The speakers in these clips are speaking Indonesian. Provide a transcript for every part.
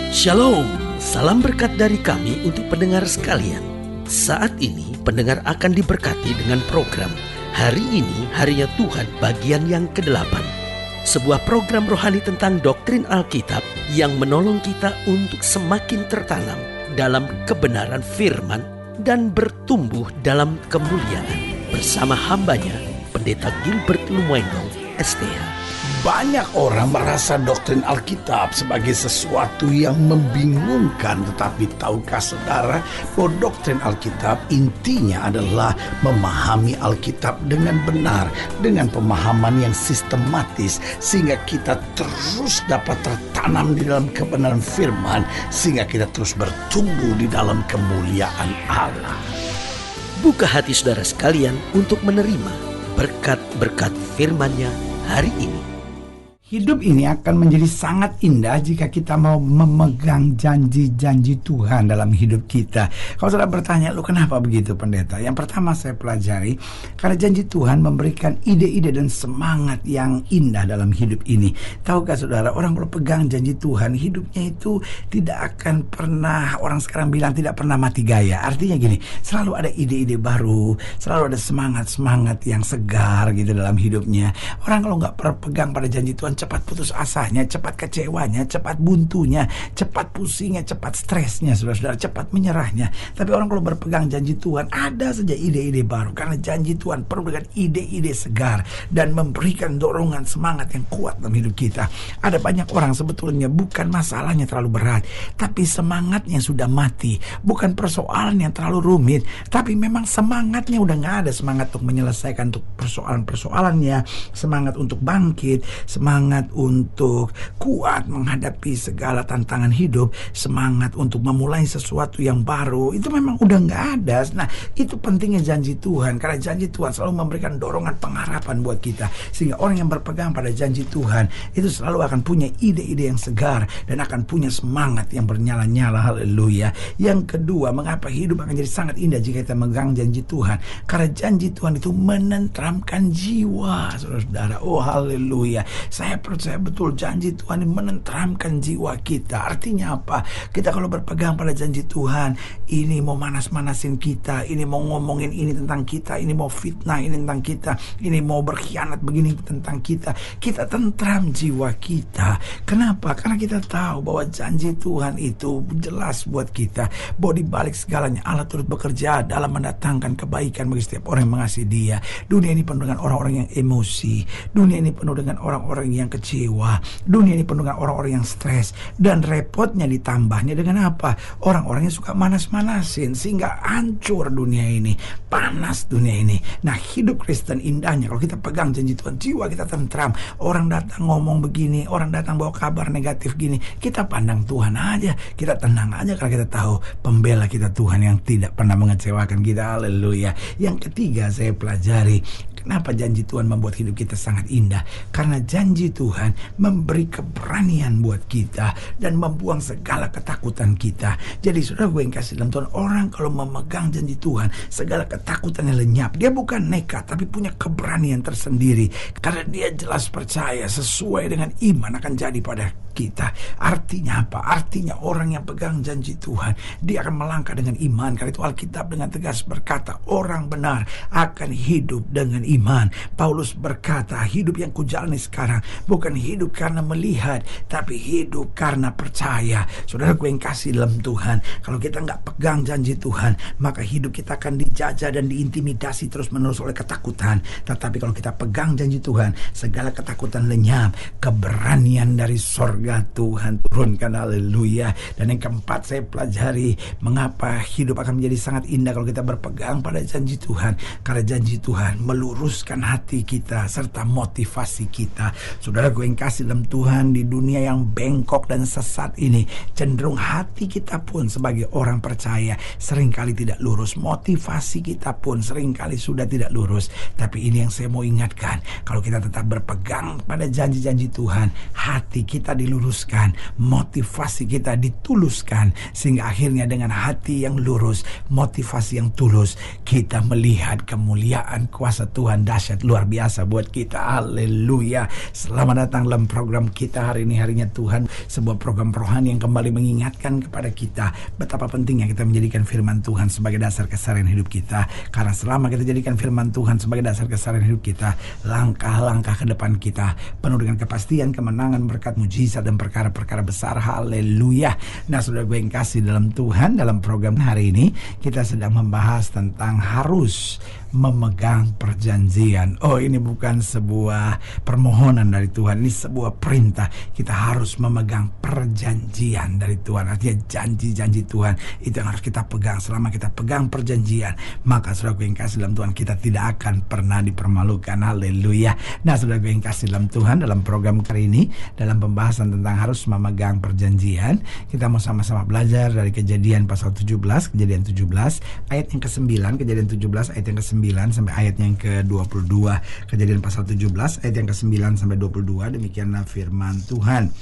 Shalom, salam berkat dari kami untuk pendengar sekalian. Saat ini pendengar akan diberkati dengan program Hari Ini Harinya Tuhan bagian yang ke-8. Sebuah program rohani tentang doktrin Alkitab yang menolong kita untuk semakin tertanam dalam kebenaran firman dan bertumbuh dalam kemuliaan. Bersama hambanya, Pendeta Gilbert Lumwendong, STH. Banyak orang merasa doktrin Alkitab sebagai sesuatu yang membingungkan. Tetapi tahukah saudara bahwa doktrin Alkitab intinya adalah memahami Alkitab dengan benar, dengan pemahaman yang sistematis, sehingga kita terus dapat tertanam di dalam kebenaran firman, sehingga kita terus bertumbuh di dalam kemuliaan Allah. Buka hati saudara sekalian untuk menerima berkat-berkat firman-Nya hari ini. Hidup ini akan menjadi sangat indah jika kita mau memegang janji-janji Tuhan dalam hidup kita. Kalau saudara bertanya, lu kenapa begitu pendeta? Yang pertama saya pelajari, karena janji Tuhan memberikan ide-ide dan semangat yang indah dalam hidup ini. Tahukah saudara, orang kalau pegang janji Tuhan, hidupnya itu tidak akan pernah, orang sekarang bilang tidak pernah mati gaya. Artinya gini, selalu ada ide-ide baru, selalu ada semangat-semangat yang segar gitu dalam hidupnya. Orang kalau nggak berpegang pada janji Tuhan, cepat putus asanya, cepat kecewanya, cepat buntunya, cepat pusingnya, cepat stresnya, saudara-saudara, cepat menyerahnya. Tapi orang kalau berpegang janji Tuhan, ada saja ide-ide baru. Karena janji Tuhan penuh dengan ide-ide segar dan memberikan dorongan semangat yang kuat dalam hidup kita. Ada banyak orang sebetulnya bukan masalahnya terlalu berat, tapi semangatnya sudah mati. Bukan persoalan yang terlalu rumit, tapi memang semangatnya udah gak ada. Semangat untuk menyelesaikan untuk persoalan-persoalannya, semangat untuk bangkit, semangat untuk kuat menghadapi segala tantangan hidup, semangat untuk memulai sesuatu yang baru, itu memang udah gak ada. Nah, itu pentingnya janji Tuhan, karena janji Tuhan selalu memberikan dorongan pengharapan buat kita, sehingga orang yang berpegang pada janji Tuhan itu selalu akan punya ide-ide yang segar dan akan punya semangat yang bernyala-nyala. Haleluya. Yang kedua, mengapa hidup akan jadi sangat indah jika kita megang janji Tuhan? Karena janji Tuhan itu menenteramkan jiwa, saudara-saudara. Oh haleluya. Saya percaya betul janji Tuhan ini menenteramkan jiwa kita. Artinya apa? Kita kalau berpegang pada janji Tuhan, ini mau manas-manasin kita, ini mau ngomongin ini tentang kita, ini mau fitnah ini tentang kita, ini mau berkhianat begini tentang kita, kita tentram jiwa kita. Kenapa? Karena kita tahu bahwa janji Tuhan itu jelas buat kita, bahwa di balik segalanya Allah terus bekerja dalam mendatangkan kebaikan bagi setiap orang yang mengasihi Dia. Dunia ini penuh dengan orang-orang yang emosi, dunia ini penuh dengan orang-orang yang kecewa, dunia ini penuh dengan orang-orang yang stres, dan repotnya ditambahnya dengan apa? Orang-orang yang suka manas-manasin, sehingga hancur dunia ini, panas dunia ini. Nah, hidup Kristen indahnya kalau kita pegang janji Tuhan, jiwa kita tentram. Orang datang ngomong begini, orang datang bawa kabar negatif gini, kita pandang Tuhan aja, kita tenang aja, karena kita tahu pembela kita Tuhan yang tidak pernah mengecewakan kita. Haleluya. Yang ketiga saya pelajari, kenapa janji Tuhan membuat hidup kita sangat indah? Karena janji Tuhan memberi keberanian buat kita dan membuang segala ketakutan kita. Jadi saudara gue yang kasih dalam Tuhan, orang kalau memegang janji Tuhan, segala ketakutannya lenyap. Dia bukan nekat, tapi punya keberanian tersendiri. Karena dia jelas percaya sesuai dengan iman akan jadi pada kita. Artinya apa? Artinya orang yang pegang janji Tuhan, dia akan melangkah dengan iman. Karena itu Alkitab dengan tegas berkata, orang benar akan hidup dengan iman. Paulus berkata, hidup yang kujalani sekarang bukan hidup karena melihat, tapi hidup karena percaya. Saudara gue yang kasih dalam Tuhan, kalau kita nggak pegang janji Tuhan, maka hidup kita akan dijajah dan diintimidasi terus menerus oleh ketakutan. Tetapi kalau kita pegang janji Tuhan, segala ketakutan lenyap, keberanian dari sorga Tuhan turunkan. Haleluya. Dan yang keempat saya pelajari, mengapa hidup akan menjadi sangat indah kalau kita berpegang pada janji Tuhan. Karena janji Tuhan meluruskan hati kita serta motivasi kita. Saudara gue yang kasih dalam Tuhan, di dunia yang bengkok dan sesat ini, cenderung hati kita pun sebagai orang percaya seringkali tidak lurus, motivasi kita pun seringkali sudah tidak lurus. Tapi ini yang saya mau ingatkan, kalau kita tetap berpegang pada janji-janji Tuhan, hati kita diluruskan, motivasi kita dituluskan, sehingga akhirnya dengan hati yang lurus, motivasi yang tulus, kita melihat kemuliaan kuasa Tuhan Tuhan dahsyat luar biasa buat kita. Haleluya. Selamat datang dalam program kita hari ini, harinya Tuhan, sebuah program rohani yang kembali mengingatkan kepada kita betapa pentingnya kita menjadikan firman Tuhan sebagai dasar keseharian hidup kita. Karena selama kita jadikan firman Tuhan sebagai dasar keseharian hidup kita, langkah-langkah ke depan kita penuh dengan kepastian, kemenangan, berkat, mujizat, dan perkara-perkara besar. Haleluya. Nah, saudara gue yang kasih dalam Tuhan, dalam program hari ini kita sedang membahas tentang harus memegang perjanjian. Oh, ini bukan sebuah permohonan dari Tuhan, ini sebuah perintah. Kita harus memegang perjanjian dari Tuhan. Artinya janji-janji Tuhan itu yang harus kita pegang. Selama kita pegang perjanjian, maka saudara yang kasih dalam Tuhan, kita tidak akan pernah dipermalukan. Haleluya. Nah, saudara yang kasih dalam Tuhan, dalam program kali ini, dalam pembahasan tentang harus memegang perjanjian, kita mau sama-sama belajar dari Kejadian pasal 17, Kejadian 17 ayat yang ke-9, Kejadian 17 ayat yang ke-9 sampai ayat yang ke-22. Kejadian pasal 17 ayat yang ke-9 sampai 22. Demikianlah firman Tuhan.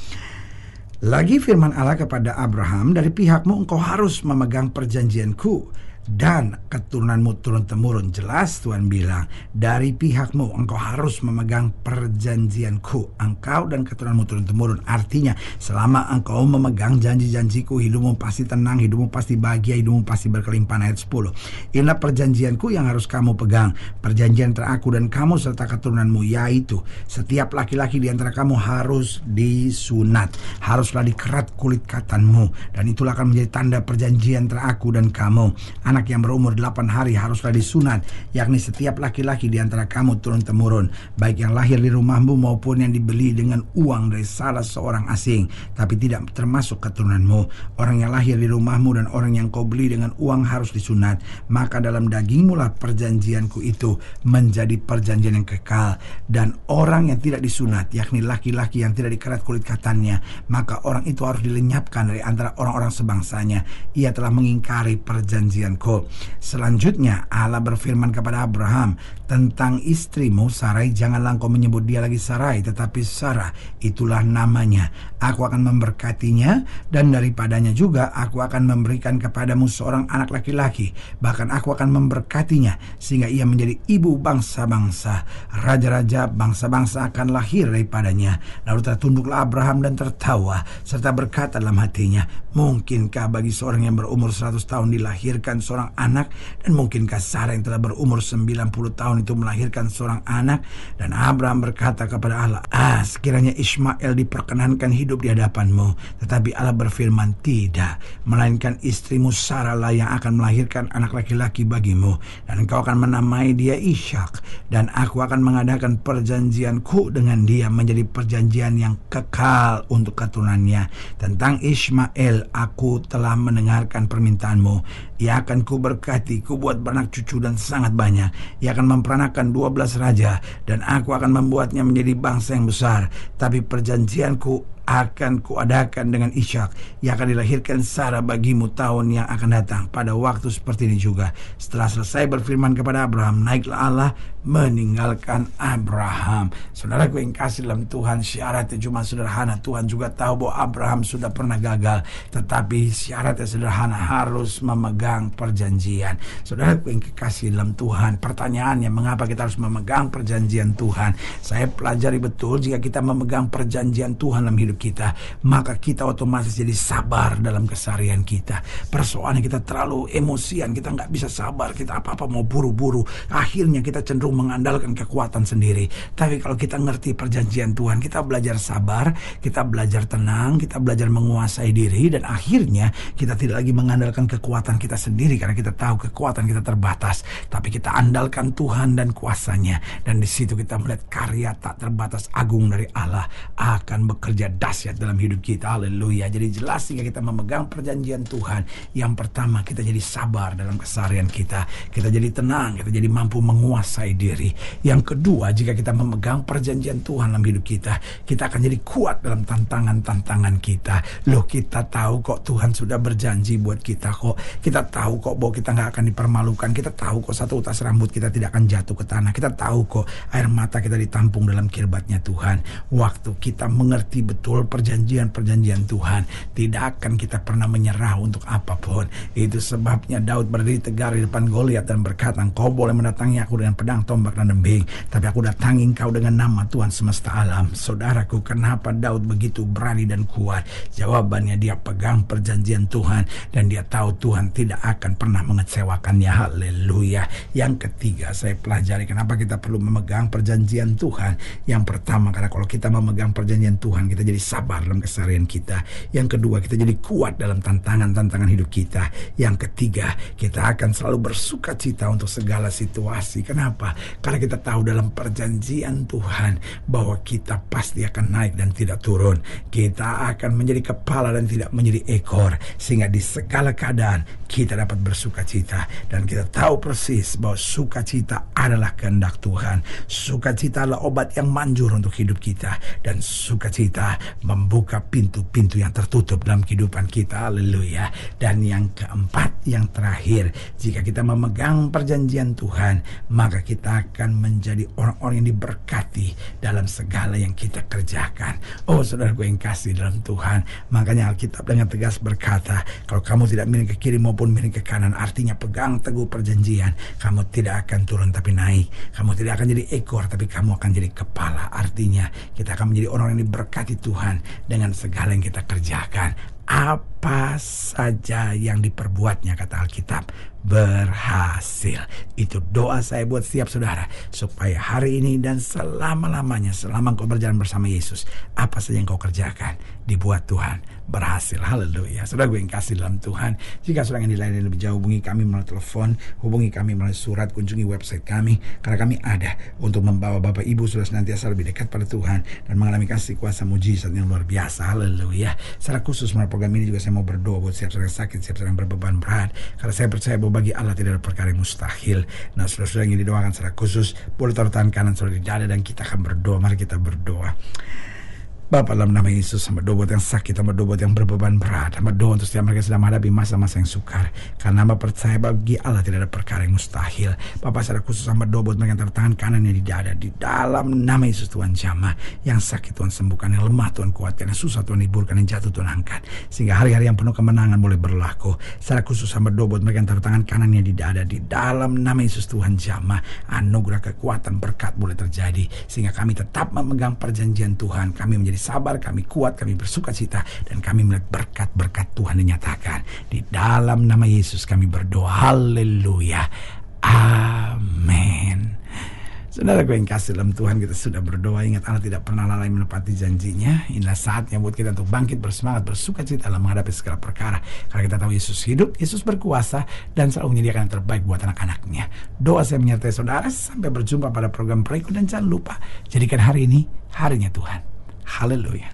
Lagi firman Allah kepada Abraham, dari pihakmu engkau harus memegang perjanjianku dan keturunanmu turun-temurun. Jelas Tuhan bilang, dari pihakmu engkau harus memegang perjanjianku, engkau dan keturunanmu turun-temurun. Artinya selama engkau memegang janji-janjiku, hidupmu pasti tenang, hidupmu pasti bahagia, hidupmu pasti berkelimpahan. Ayat 10, inilah perjanjianku yang harus kamu pegang, perjanjian antara aku dan kamu serta keturunanmu, yaitu setiap laki-laki di antara kamu harus disunat, haruslah dikerat kulit katanmu, dan itulah akan menjadi tanda perjanjian antara aku dan kamu. Anak yang berumur 8 hari haruslah disunat, yakni setiap laki-laki di antara kamu turun-temurun, baik yang lahir di rumahmu maupun yang dibeli dengan uang dari salah seorang asing, tapi tidak termasuk keturunanmu. Orang yang lahir di rumahmu dan orang yang kau beli dengan uang harus disunat. Maka dalam dagingmu lah perjanjianku itu menjadi perjanjian yang kekal. Dan orang yang tidak disunat, yakni laki-laki yang tidak dikerat kulit katannya, maka orang itu harus dilenyapkan dari antara orang-orang sebangsanya. Ia telah mengingkari perjanjianku. Selanjutnya Allah berfirman kepada Abraham tentang istrimu Sarai, janganlah engkau menyebut dia lagi Sarai, tetapi Sarah, itulah namanya. Aku akan memberkatinya, dan daripadanya juga aku akan memberikan kepadamu seorang anak laki-laki. Bahkan aku akan memberkatinya sehingga ia menjadi ibu bangsa-bangsa. Raja-raja bangsa-bangsa akan lahir daripadanya. Lalu tertunduklah Abraham dan tertawa, serta berkata dalam hatinya, mungkinkah bagi seorang yang berumur 100 tahun dilahirkan seorang anak, dan mungkinkah Sarah yang telah berumur 90 tahun itu melahirkan seorang anak? Dan Abraham berkata kepada Allah, sekiranya Ismail diperkenankan hidup di hadapanmu. Tetapi Allah berfirman, tidak, melainkan istrimu Sarah lah yang akan melahirkan anak laki-laki bagimu, dan engkau akan menamai dia Ishak, dan aku akan mengadakan perjanjianku dengan dia menjadi perjanjian yang kekal untuk keturunannya. Tentang Ismail, aku telah mendengarkan permintaanmu. Ia akan kuberkati, kubuat beranak cucu dan sangat banyak. Ia akan memperanakan 12 raja, dan aku akan membuatnya menjadi bangsa yang besar. Tapi perjanjianku akan kuadakan dengan Ishak. Ia akan dilahirkan Sarah bagimu tahun yang akan datang. Pada waktu seperti ini juga, setelah selesai berfirman kepada Abraham, naiklah Allah meninggalkan Abraham. Saudaraku yang kasih dalam Tuhan, syaratnya cuma sederhana. Tuhan juga tahu bahwa Abraham sudah pernah gagal, tetapi syaratnya sederhana, harus memegang perjanjian. Saudaraku yang kekasih dalam Tuhan, pertanyaannya, mengapa kita harus memegang perjanjian Tuhan? Saya pelajari betul, jika kita memegang perjanjian Tuhan dalam hidup kita, maka kita otomatis jadi sabar dalam keseharian kita. Persoalannya kita terlalu emosian, kita nggak bisa sabar, kita apa-apa mau buru-buru, akhirnya kita cenderung mengandalkan kekuatan sendiri. Tapi kalau kita ngerti perjanjian Tuhan, kita belajar sabar, kita belajar tenang, kita belajar menguasai diri, dan akhirnya kita tidak lagi mengandalkan kekuatan kita sendiri, karena kita tahu kekuatan kita terbatas, tapi kita andalkan Tuhan dan kuasanya, dan di situ kita melihat karya tak terbatas agung dari Allah akan bekerja dahsyat dalam hidup kita. Haleluya. Jadi jelas, jika kita memegang perjanjian Tuhan, yang pertama kita jadi sabar dalam keseharian kita, kita jadi tenang, kita jadi mampu menguasai diri. Yang kedua, jika kita memegang perjanjian Tuhan dalam hidup kita, kita akan jadi kuat dalam tantangan-tantangan kita. Loh, kita tahu kok Tuhan sudah berjanji buat kita kok. Kita tahu kok bahwa kita gak akan dipermalukan. Kita tahu kok satu utas rambut kita tidak akan jatuh ke tanah. Kita tahu kok air mata kita ditampung dalam kirbatnya Tuhan. Waktu kita mengerti betul full perjanjian Tuhan. Tidak akan kita pernah menyerah untuk apapun. Itu sebabnya Daud berdiri tegar di depan Goliat dan berkata, engkau boleh mendatangi aku dengan pedang, tombak, dan dembing, tapi aku datangi engkau dengan nama Tuhan semesta alam. Saudaraku, kenapa Daud begitu berani dan kuat? Jawabannya, dia pegang perjanjian Tuhan dan dia tahu Tuhan tidak akan pernah mengecewakannya. Haleluya. Yang ketiga, saya pelajari kenapa kita perlu memegang perjanjian Tuhan. Yang pertama, karena kalau kita memegang perjanjian Tuhan, kita jadi sabar dalam keseharian kita. Yang kedua, kita jadi kuat dalam tantangan hidup kita. Yang ketiga, kita akan selalu bersuka cita untuk segala situasi. Kenapa? Karena kita tahu dalam perjanjian Tuhan bahwa kita pasti akan naik dan tidak turun. Kita akan menjadi kepala dan tidak menjadi ekor, sehingga di segala keadaan kita dapat bersuka cita. Dan kita tahu persis bahwa sukacita adalah kehendak Tuhan. Sukacita adalah obat yang manjur untuk hidup kita, dan sukacita membuka pintu-pintu yang tertutup dalam kehidupan kita. Haleluya. Dan yang keempat, yang terakhir, jika kita memegang perjanjian Tuhan, maka kita akan menjadi orang-orang yang diberkati dalam segala yang kita kerjakan. Oh, saudaraku yang kasih dalam Tuhan, makanya Alkitab dengan tegas berkata, kalau kamu tidak miring ke kiri maupun miring ke kanan, artinya pegang teguh perjanjian, kamu tidak akan turun tapi naik. Kamu tidak akan jadi ekor, tapi kamu akan jadi kepala. Artinya kita akan menjadi orang yang diberkati Tuhan dengan segala yang kita kerjakan. Apa saja yang diperbuatnya, kata Alkitab, berhasil. Itu doa saya buat setiap saudara, supaya hari ini dan selama-lamanya, selama engkau berjalan bersama Yesus, apa saja yang kau kerjakan dibuat Tuhan berhasil. Haleluya. Saudara gue yang kasih dalam Tuhan, jika saudara ingin dilayani lebih jauh, hubungi kami melalui telepon, hubungi kami melalui surat, kunjungi website kami, karena kami ada untuk membawa Bapak Ibu sudah senantiasa lebih dekat pada Tuhan dan mengalami kasih kuasa mujizat yang luar biasa. Haleluya. Secara khusus melalui program ini juga saya mau berdoa buat setiap saudara yang sakit, setiap saudara yang berbeban berat, karena saya percaya bahwa bagi Allah tidak ada perkara yang mustahil. Nah, saudara-saudara yang didoakan secara khusus, boleh taruh tangan kanan saudara di dada dan kita akan berdoa. Mari kita berdoa. Bapa, dalam nama Yesus, hamba doa buat yang sakit, hamba doa buat yang berbeban berat, hamba doa untuk setiap mereka yang sedang menghadapi masa-masa yang sukar, karena hamba percaya bagi Allah tidak ada perkara yang mustahil. Bapa, secara khusus hamba doa buat mereka yang taruh tangan kanannya di dada, di dalam nama Yesus Tuhan jamah. Yang sakit Tuhan sembuhkan, yang lemah Tuhan kuatkan, yang susah Tuhan hiburkan, yang jatuh Tuhan angkat, sehingga hari-hari yang penuh kemenangan boleh berlaku. Secara khusus hamba doa buat mereka yang taruh tangan kanannya di dada, di dalam nama Yesus Tuhan jamah. Anugerah kekuatan berkat boleh terjadi, sehingga kami tetap memegang perjanjian Tuhan. Kami menjadi sabar, kami kuat, kami bersuka cita, dan kami melihat berkat-berkat Tuhan dinyatakan. Di dalam nama Yesus kami berdoa. Haleluya. Amin. Saudara gue yang kasih dalam Tuhan, kita sudah berdoa. Ingat, Allah tidak pernah lalai menepati janjinya. Inilah saatnya buat kita untuk bangkit, bersemangat, bersuka cita dalam menghadapi segala perkara. Karena kita tahu Yesus hidup, Yesus berkuasa, dan selalu menyediakan yang terbaik buat anak-anaknya. Doa saya menyertai saudara. Sampai berjumpa pada program berikut, dan jangan lupa, jadikan hari ini harinya Tuhan. Haleluya.